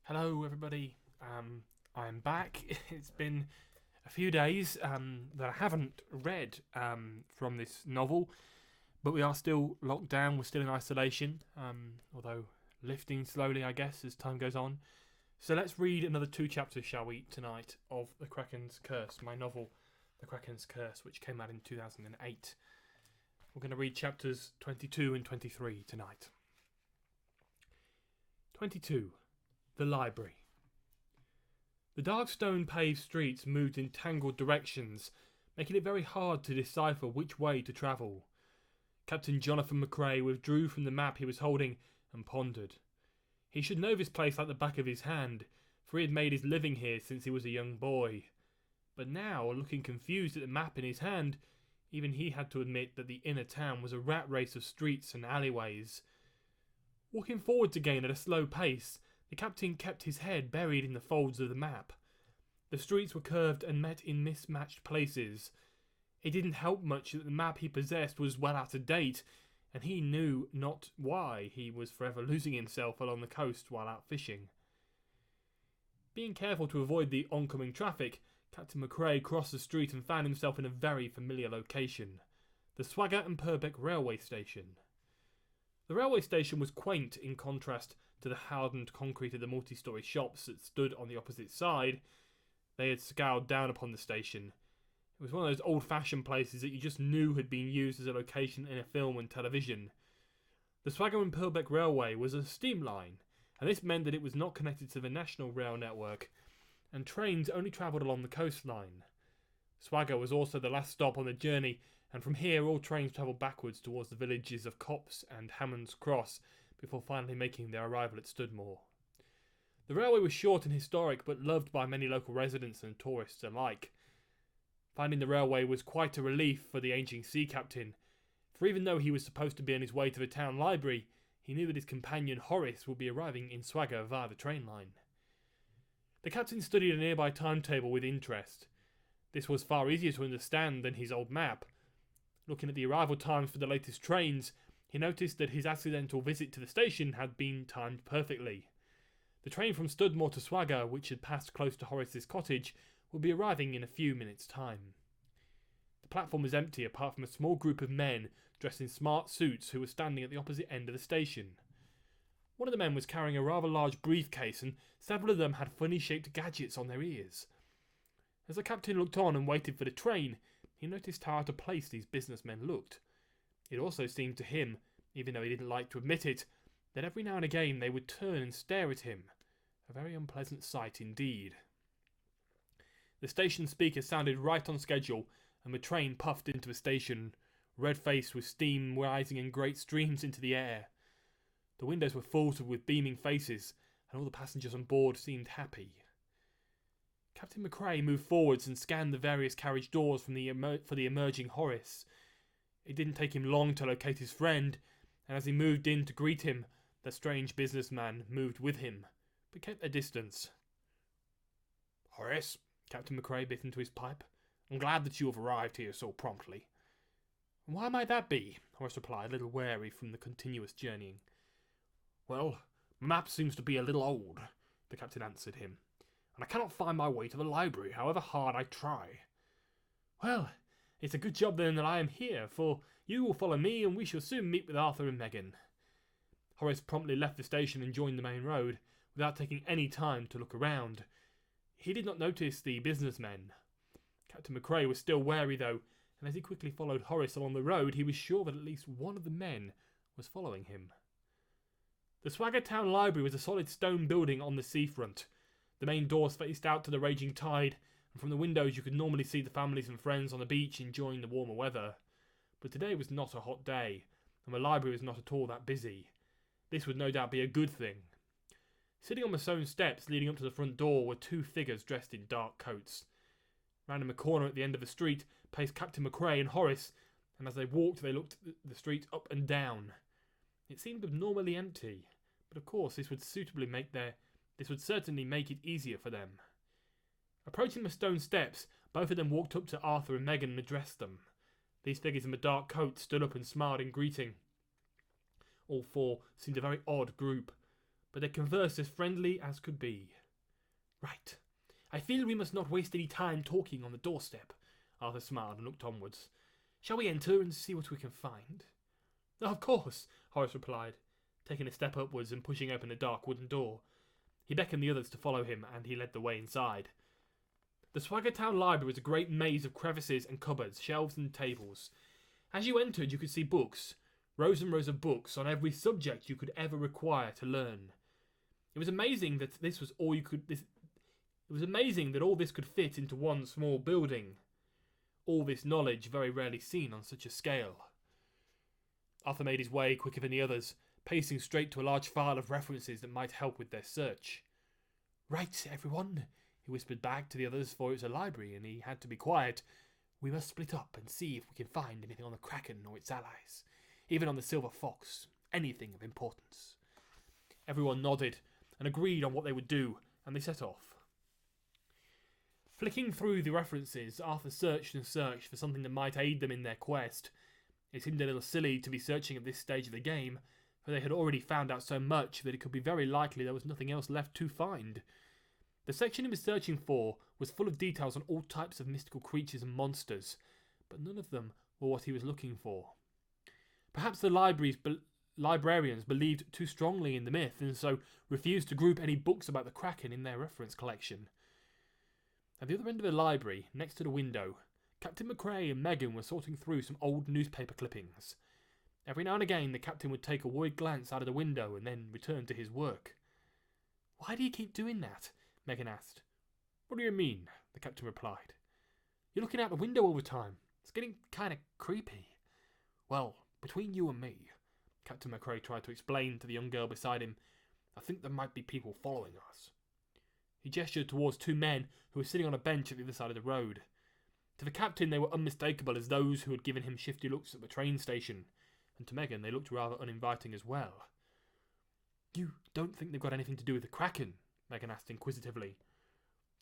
Hello, everybody. I'm back. It's been a few days that I haven't read from this novel, but we are still locked down. We're still in isolation, although lifting slowly, I guess, as time goes on. So let's read another two chapters, shall we, tonight, of The Kraken's Curse, my novel, The Kraken's Curse, which came out in 2008. We're going to read chapters 22 and 23 tonight. 22. The Library. The dark stone-paved streets moved in tangled directions, making it very hard to decipher which way to travel. Captain Jonathan McCrae withdrew from the map he was holding and pondered. He should know this place like the back of his hand, for he had made his living here since he was a young boy. But now, looking confused at the map in his hand, even he had to admit that the inner town was a rat race of streets and alleyways. Walking forwards again at a slow pace, the captain kept his head buried in the folds of the map. The streets were curved and met in mismatched places. It didn't help much that the map he possessed was well out of date, and he knew not why he was forever losing himself along the coast while out fishing. Being careful to avoid the oncoming traffic, Captain McCrae crossed the street and found himself in a very familiar location, the Swagger and Purbeck railway station. The railway station was quaint in contrast to the hardened concrete of the multi-storey shops that stood on the opposite side. They had scowled down upon the station. It was one of those old-fashioned places that you just knew had been used as a location in a film and television. The Swagger and Purbeck Railway was a steam line, and this meant that it was not connected to the national rail network, and trains only travelled along the coastline. Swagger was also the last stop on the journey, and from here all trains travelled backwards towards the villages of Copse and Hammond's Cross, before finally making their arrival at Studmore. The railway was short and historic, but loved by many local residents and tourists alike. Finding the railway was quite a relief for the ancient sea captain, for even though he was supposed to be on his way to the town library, he knew that his companion Horace would be arriving in Swagger via the train line. The captain studied a nearby timetable with interest. This was far easier to understand than his old map. Looking at the arrival times for the latest trains, he noticed that his accidental visit to the station had been timed perfectly. The train from Studmore to Swagger, which had passed close to Horace's cottage, would be arriving in a few minutes' time. The platform was empty apart from a small group of men dressed in smart suits who were standing at the opposite end of the station. One of the men was carrying a rather large briefcase, and several of them had funny-shaped gadgets on their ears. As the captain looked on and waited for the train, he noticed how out of place these businessmen looked. It also seemed to him, even though he didn't like to admit it, that every now and again they would turn and stare at him. A very unpleasant sight indeed. The station speaker sounded right on schedule, and the train puffed into the station, red-faced with steam rising in great streams into the air. The windows were full with beaming faces, and all the passengers on board seemed happy. Captain McCrae moved forwards and scanned the various carriage doors for the emerging Horace. It didn't take him long to locate his friend, and as he moved in to greet him, the strange businessman moved with him, but kept their distance. "Horace," Captain McCrae bit into his pipe, "I'm glad that you have arrived here so promptly." "Why might that be?" Horace replied, a little wary from the continuous journeying. "Well, my map seems to be a little old," the captain answered him, "and I cannot find my way to the library, however hard I try." "Well, it's a good job then that I am here, for you will follow me and we shall soon meet with Arthur and Megan." Horace promptly left the station and joined the main road, without taking any time to look around. He did not notice the businessmen. Captain McCrae was still wary though, and as he quickly followed Horace along the road, he was sure that at least one of the men was following him. The Swagger Town Library was a solid stone building on the seafront. The main doors faced out to the raging tide, and from the windows you could normally see the families and friends on the beach enjoying the warmer weather. But today was not a hot day, and the library was not at all that busy. This would no doubt be a good thing. Sitting on the stone steps leading up to the front door were two figures dressed in dark coats. Rounding the corner at the end of the street paced Captain McCrae and Horace, and as they walked they looked at the street up and down. It seemed abnormally empty, but of course this would certainly make it easier for them. Approaching the stone steps, both of them walked up to Arthur and Megan and addressed them. These figures in the dark coats stood up and smiled in greeting. All four seemed a very odd group, but they conversed as friendly as could be. "Right. I feel we must not waste any time talking on the doorstep." Arthur smiled and looked onwards. "Shall we enter and see what we can find?" "Of course," Horace replied, taking a step upwards and pushing open a dark wooden door. He beckoned the others to follow him, and he led the way inside. The Swaggertown Library was a great maze of crevices and cupboards, shelves and tables. As you entered, you could see books, rows and rows of books on every subject you could ever require to learn. It was amazing that all this could fit into one small building. All this knowledge very rarely seen on such a scale. Arthur made his way quicker than the others, pacing straight to a large file of references that might help with their search. "Right, everyone," he whispered back to the others, for it was a library and he had to be quiet. "We must split up and see if we can find anything on the Kraken or its allies. Even on the Silver Fox. Anything of importance." Everyone nodded and agreed on what they would do, and they set off. Flicking through the references, Arthur searched and searched for something that might aid them in their quest. It seemed a little silly to be searching at this stage of the game, for they had already found out so much that it could be very likely there was nothing else left to find. The section he was searching for was full of details on all types of mystical creatures and monsters, but none of them were what he was looking for. Perhaps the librarians believed too strongly in the myth, and so refused to group any books about the Kraken in their reference collection. At the other end of the library, next to the window, Captain McCrae and Megan were sorting through some old newspaper clippings. Every now and again, the captain would take a worried glance out of the window and then return to his work. "Why do you keep doing that?" Megan asked. "What do you mean?" the captain replied. "You're looking out the window all the time. It's getting kind of creepy." "Well, between you and me," Captain McCrae tried to explain to the young girl beside him, "I think there might be people following us." He gestured towards two men who were sitting on a bench at the other side of the road. To the captain, they were unmistakable as those who had given him shifty looks at the train station, and to Megan they looked rather uninviting as well. "You don't think they've got anything to do with the Kraken?" Megan asked inquisitively.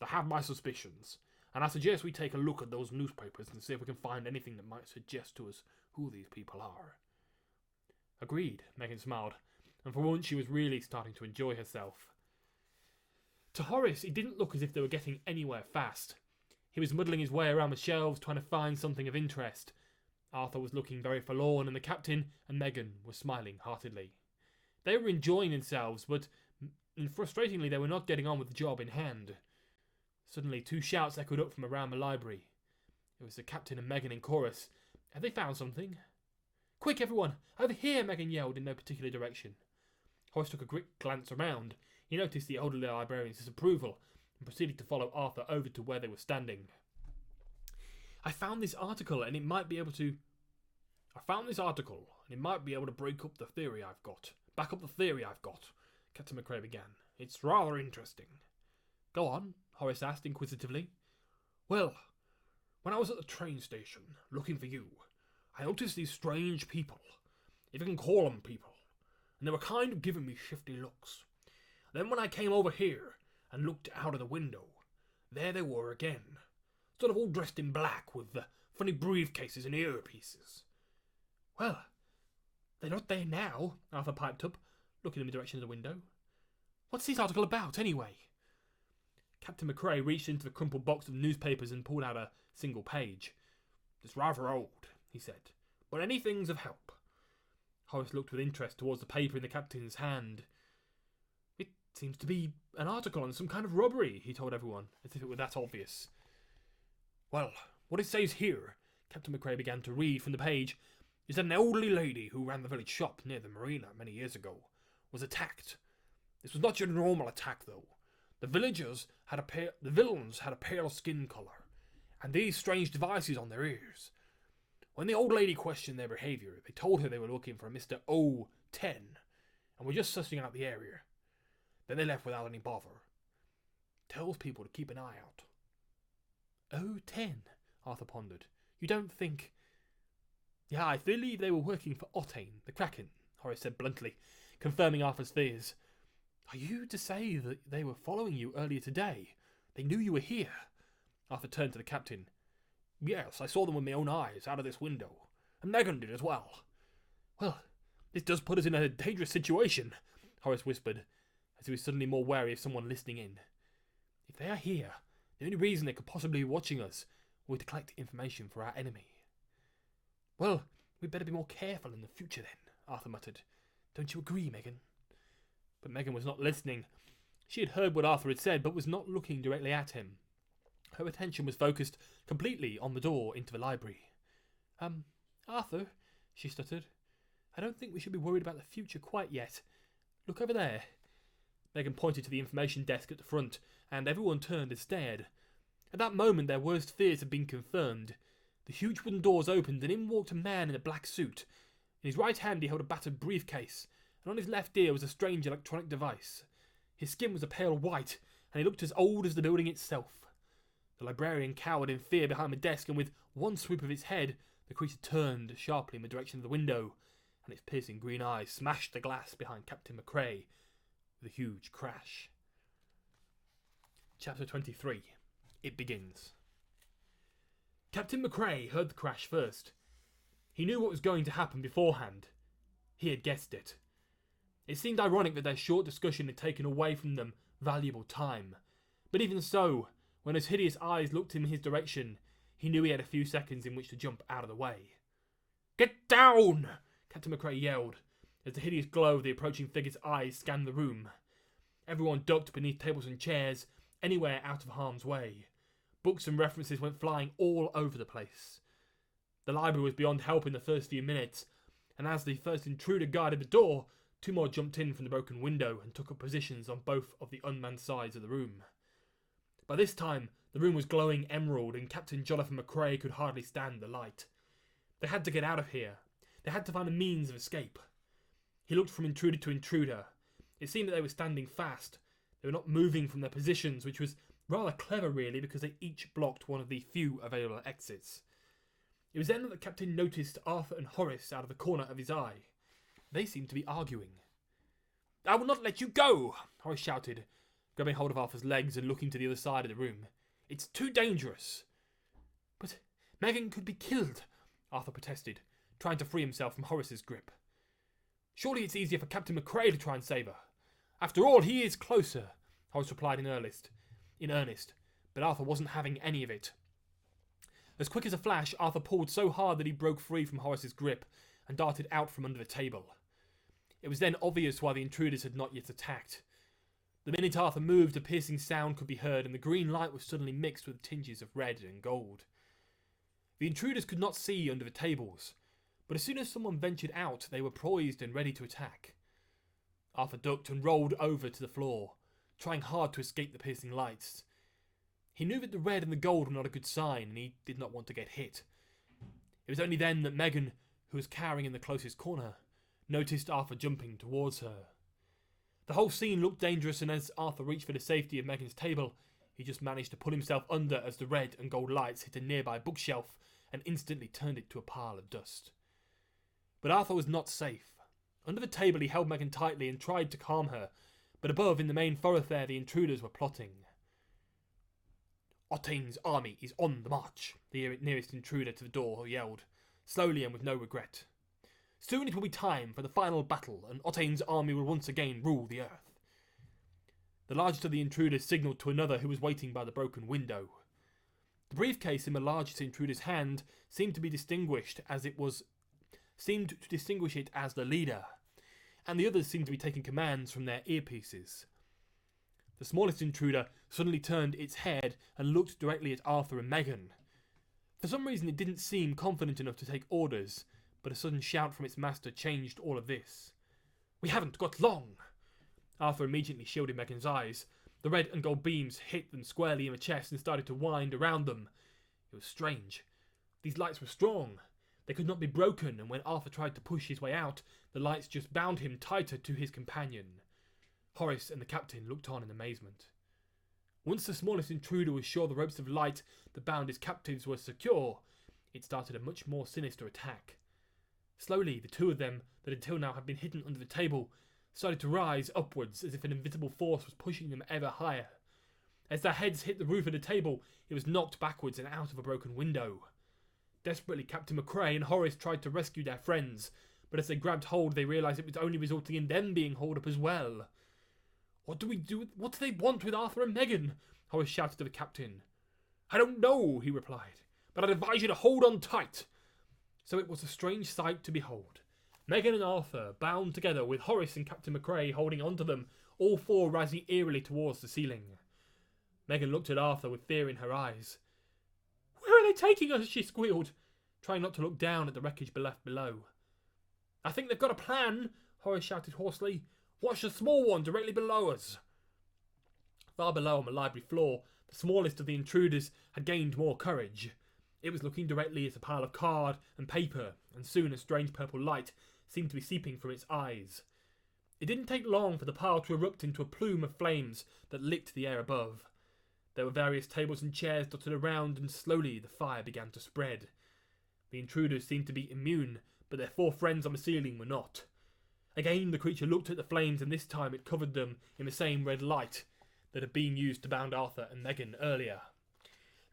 "I have my suspicions, and I suggest we take a look at those newspapers and see if we can find anything that might suggest to us who these people are." "Agreed," Megan smiled, and for once she was really starting to enjoy herself. To Horace, it didn't look as if they were getting anywhere fast. He was muddling his way around the shelves trying to find something of interest. Arthur was looking very forlorn, and the captain and Megan were smiling heartedly. They were enjoying themselves, but frustratingly they were not getting on with the job in hand. Suddenly, two shouts echoed up from around the library. It was the captain and Megan in chorus. Had they found something? "Quick, everyone! Over here!" Megan yelled in no particular direction. Horace took a quick glance around. He noticed the elderly librarian's disapproval and proceeded to follow Arthur over to where they were standing. I found this article and it might be able to break up the theory I've got. Back up the theory I've got," Captain McCrae began. "It's rather interesting." "Go on," Horace asked inquisitively. "Well, when I was at the train station, looking for you, I noticed these strange people, if you can call them people, and they were kind of giving me shifty looks. Then when I came over here and looked out of the window, there they were again, sort of all dressed in black with the funny briefcases and earpieces." "Well, they're not there now," Arthur piped up, looking in the direction of the window. "What's this article about, anyway?" Captain McCrae reached into the crumpled box of newspapers and pulled out a single page. "It's rather old," he said, "but anything's of help." Horace looked with interest towards the paper in the captain's hand. "It seems to be an article on some kind of robbery," he told everyone, as if it were that obvious. "Well, what it says here," Captain McCrae began to read from the page, "is that an elderly lady who ran the village shop near the marina many years ago was attacked. This was not your normal attack, though. The villains had a pale skin colour, and these strange devices on their ears. When the old lady questioned their behaviour, they told her they were looking for a Mr. O10, and were just sussing out the area. Then they left without any bother. Tells people to keep an eye out." "O10," Arthur pondered. "You don't think—" "Yeah, I believe they were working for Otane, the Kraken," Horace said bluntly, confirming Arthur's fears. "Are you to say that they were following you earlier today? They knew you were here?" Arthur turned to the captain. "Yes, I saw them with my own eyes, out of this window. And Megan did as well." "Well, this does put us in a dangerous situation," Horace whispered. as he was suddenly more wary of someone listening in. If they are here, the only reason they could possibly be watching us were to collect information for our enemy. Well, we'd better be more careful in the future then, Arthur muttered. Don't you agree, Megan? But Megan was not listening. She had heard what Arthur had said, but was not looking directly at him. Her attention was focused completely on the door into the library. Arthur, she stuttered. I don't think we should be worried about the future quite yet. Look over there. Megan pointed to the information desk at the front, and everyone turned and stared. At that moment, their worst fears had been confirmed. The huge wooden doors opened, and in walked a man in a black suit. In his right hand, he held a battered briefcase, and on his left ear was a strange electronic device. His skin was a pale white, and he looked as old as the building itself. The librarian cowered in fear behind the desk, and with one swoop of its head, the creature turned sharply in the direction of the window, and its piercing green eyes smashed the glass behind Captain McCrae with a huge crash. Chapter 23. It begins. Captain McCrae heard the crash first. He knew what was going to happen beforehand. He had guessed it. It seemed ironic that their short discussion had taken away from them valuable time. But even so, when his hideous eyes looked in his direction, he knew he had a few seconds in which to jump out of the way. "Get down!" Captain McCrae yelled, as the hideous glow of the approaching figure's eyes scanned the room. Everyone ducked beneath tables and chairs, anywhere out of harm's way. Books and references went flying all over the place. The library was beyond help in the first few minutes, and as the first intruder guarded the door, two more jumped in from the broken window and took up positions on both of the unmanned sides of the room. By this time, the room was glowing emerald, and Captain Jonathan McCrae could hardly stand the light. They had to get out of here. They had to find a means of escape. He looked from intruder to intruder. It seemed that they were standing fast. They were not moving from their positions, which was rather clever really, because they each blocked one of the few available exits. It was then that the captain noticed Arthur and Horace out of the corner of his eye. They seemed to be arguing. "I will not let you go!" Horace shouted, grabbing hold of Arthur's legs and looking to the other side of the room. "It's too dangerous." "But Megan could be killed," Arthur protested, trying to free himself from Horace's grip. "Surely it's easier for Captain McCrae to try and save her. After all, he is closer," Horace replied in earnest, but Arthur wasn't having any of it. As quick as a flash, Arthur pulled so hard that he broke free from Horace's grip and darted out from under the table. It was then obvious why the intruders had not yet attacked. The minute Arthur moved, a piercing sound could be heard, and the green light was suddenly mixed with tinges of red and gold. The intruders could not see under the tables, but as soon as someone ventured out, they were poised and ready to attack. Arthur ducked and rolled over to the floor, trying hard to escape the piercing lights. He knew that the red and the gold were not a good sign, and he did not want to get hit. It was only then that Megan, who was cowering in the closest corner, noticed Arthur jumping towards her. The whole scene looked dangerous, and as Arthur reached for the safety of Megan's table, he just managed to pull himself under as the red and gold lights hit a nearby bookshelf and instantly turned it to a pile of dust. But Arthur was not safe. Under the table he held Megan tightly and tried to calm her, but above in the main thoroughfare the intruders were plotting. "Ottain's army is on the march," the nearest intruder to the door yelled, slowly and with no regret. "Soon it will be time for the final battle, and Ottain's army will once again rule the earth." The largest of the intruders signalled to another who was waiting by the broken window. The briefcase in the largest intruder's hand seemed to distinguish it as the leader, and the others seemed to be taking commands from their earpieces. The smallest intruder suddenly turned its head and looked directly at Arthur and Megan. For some reason it didn't seem confident enough to take orders, but a sudden shout from its master changed all of this. "We haven't got long!" Arthur immediately shielded Megan's eyes. The red and gold beams hit them squarely in the chest and started to wind around them. It was strange. These lights were strong. They could not be broken, and when Arthur tried to push his way out, the lights just bound him tighter to his companion. Horace and the captain looked on in amazement. Once the smallest intruder was sure the ropes of light that bound his captives were secure, it started a much more sinister attack. Slowly, the two of them, that until now had been hidden under the table, started to rise upwards as if an invisible force was pushing them ever higher. As their heads hit the roof of the table, it was knocked backwards and out of a broken window. Desperately, Captain McCrae and Horace tried to rescue their friends, but as they grabbed hold, they realised it was only resulting in them being hauled up as well. What do we do? What do they want with Arthur and Megan? Horace shouted to the captain. I don't know, he replied, but I'd advise you to hold on tight. So it was a strange sight to behold. Megan and Arthur bound together, with Horace and Captain McRae holding on to them, all four rising eerily towards the ceiling. Megan looked at Arthur with fear in her eyes. Where are they taking us? She squealed, trying not to look down at the wreckage left below. I think they've got a plan, Horace shouted hoarsely. Watch the small one directly below us. Far below on the library floor, the smallest of the intruders had gained more courage. It was looking directly at a pile of card and paper, and soon a strange purple light seemed to be seeping from its eyes. It didn't take long for the pile to erupt into a plume of flames that licked the air above. There were various tables and chairs dotted around, and slowly the fire began to spread. The intruders seemed to be immune, but their four friends on the ceiling were not. Again the creature looked at the flames, and this time it covered them in the same red light that had been used to bound Arthur and Megan earlier.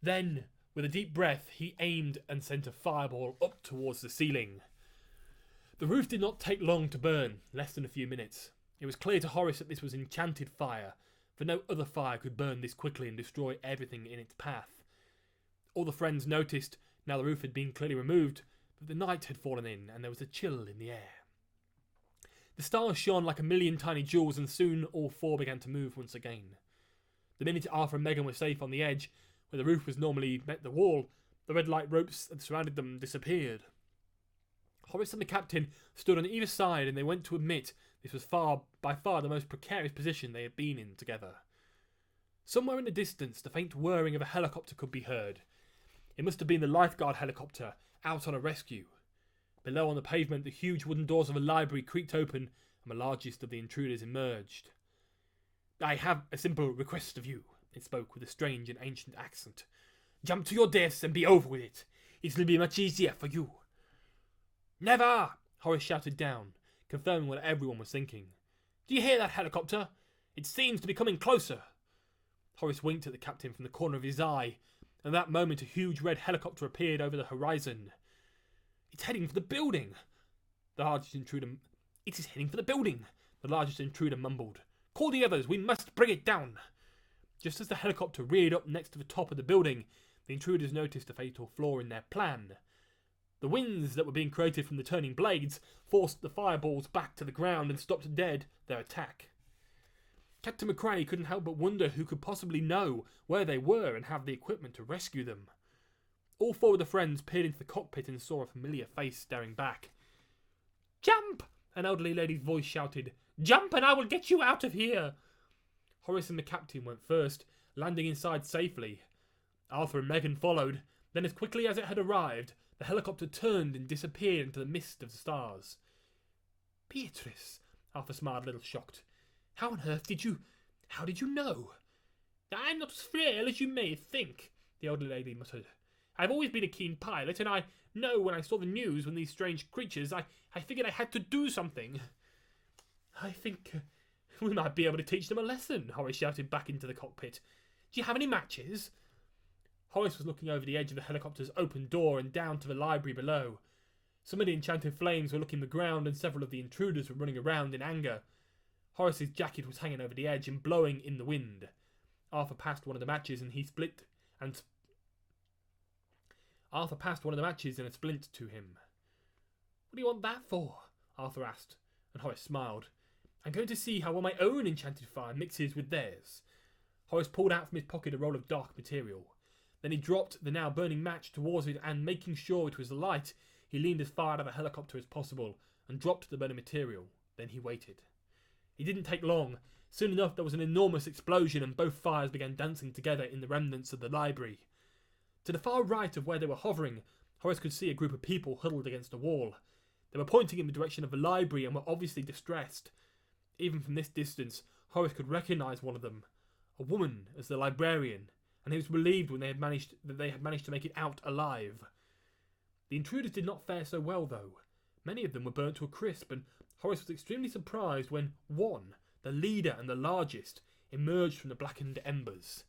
Then, with a deep breath, he aimed and sent a fireball up towards the ceiling. The roof did not take long to burn, less than a few minutes. It was clear to Horace that this was enchanted fire, for no other fire could burn this quickly and destroy everything in its path. All the friends noticed, now the roof had been clearly removed, that the night had fallen in and there was a chill in the air. The stars shone like a million tiny jewels, and soon all four began to move once again. The minute Arthur and Megan were safe on the edge, where the roof was normally met the wall, the red light ropes that surrounded them disappeared. Horace and the captain stood on either side, and they went to admit this was by far the most precarious position they had been in together. Somewhere in the distance, the faint whirring of a helicopter could be heard. It must have been the lifeguard helicopter, out on a rescue. Below on the pavement, the huge wooden doors of a library creaked open, and the largest of the intruders emerged. I have a simple request of you, it spoke with a strange and ancient accent. Jump to your deaths and be over with it. It'll be much easier for you. Never! Horace shouted down, confirming what everyone was thinking. Do you hear that helicopter? It seems to be coming closer. Horace winked at the captain from the corner of his eye, and at that moment a huge red helicopter appeared over the horizon. It's heading for the building. It is heading for the building, the largest intruder mumbled. Call the others, we must bring it down. Just as the helicopter reared up next to the top of the building, the intruders noticed a fatal flaw in their plan. The winds that were being created from the turning blades forced the fireballs back to the ground and stopped dead their attack. Captain McRae couldn't help but wonder who could possibly know where they were and have the equipment to rescue them. All four of the friends peered into the cockpit and saw a familiar face staring back. Jump! An elderly lady's voice shouted. Jump and I will get you out of here! Horace and the captain went first, landing inside safely. Arthur and Megan followed. Then, as quickly as it had arrived, the helicopter turned and disappeared into the mist of the stars. Beatrice, Arthur smiled, a little shocked. How on earth did you know? I'm not as frail as you may think, the elderly lady muttered. I've always been a keen pilot, and I know when I saw the news when these strange creatures, I figured I had to do something. I think we might be able to teach them a lesson, Horace shouted back into the cockpit. Do you have any matches? Horace was looking over the edge of the helicopter's open door and down to the library below. Some of the enchanted flames were licking the ground, and several of the intruders were running around in anger. Horace's jacket was hanging over the edge and blowing in the wind. Arthur passed one of the matches and a splint to him. What do you want that for? Arthur asked, and Horace smiled. I'm going to see how well my own enchanted fire mixes with theirs. Horace pulled out from his pocket a roll of dark material. Then he dropped the now burning match towards it, and making sure it was alight, he leaned as far out of the helicopter as possible and dropped the burning material. Then he waited. It didn't take long. Soon enough there was an enormous explosion, and both fires began dancing together in the remnants of the library. To the far right of where they were hovering, Horace could see a group of people huddled against a wall. They were pointing in the direction of the library and were obviously distressed. Even from this distance, Horace could recognise one of them, a woman, as the librarian, and he was relieved when they had managed to make it out alive. The intruders did not fare so well, though. Many of them were burnt to a crisp, and Horace was extremely surprised when one, the leader and the largest, emerged from the blackened embers.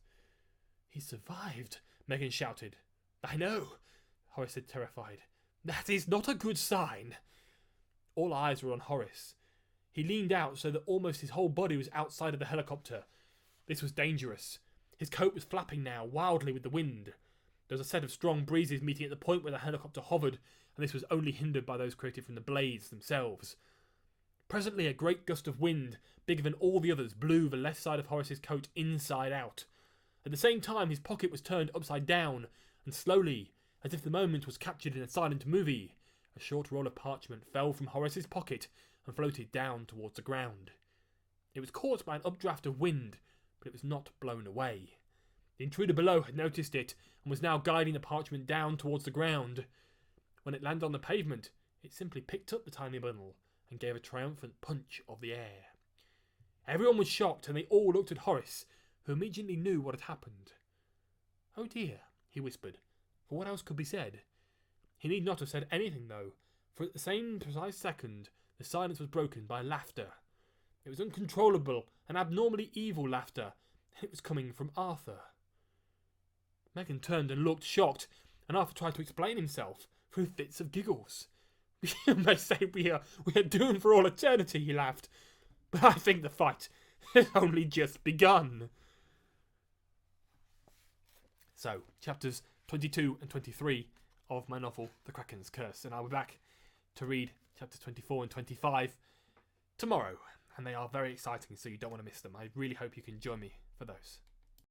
He survived, Megan shouted. I know, Horace said, terrified. That is not a good sign. All eyes were on Horace. He leaned out so that almost his whole body was outside of the helicopter. This was dangerous. His coat was flapping now, wildly with the wind. There was a set of strong breezes meeting at the point where the helicopter hovered, and this was only hindered by those created from the blades themselves. Presently, a great gust of wind, bigger than all the others, blew the left side of Horace's coat inside out. At the same time, his pocket was turned upside down, and slowly, as if the moment was captured in a silent movie, a short roll of parchment fell from Horace's pocket and floated down towards the ground. It was caught by an updraft of wind, but it was not blown away. The intruder below had noticed it and was now guiding the parchment down towards the ground. When it landed on the pavement, it simply picked up the tiny bundle and gave a triumphant punch of the air. Everyone was shocked, and they all looked at Horace, who immediately knew what had happened. "Oh dear," he whispered, for what else could be said? He need not have said anything, though, for at the same precise second, the silence was broken by laughter. It was uncontrollable and abnormally evil laughter, and it was coming from Arthur. Megan turned and looked shocked, and Arthur tried to explain himself through fits of giggles. "You may say we are doomed for all eternity," he laughed, "but I think the fight has only just begun." So, chapters 22 and 23 of my novel, The Kraken's Curse, and I'll be back to read chapters 24 and 25 tomorrow, and they are very exciting, so you don't want to miss them. I really hope you can join me for those.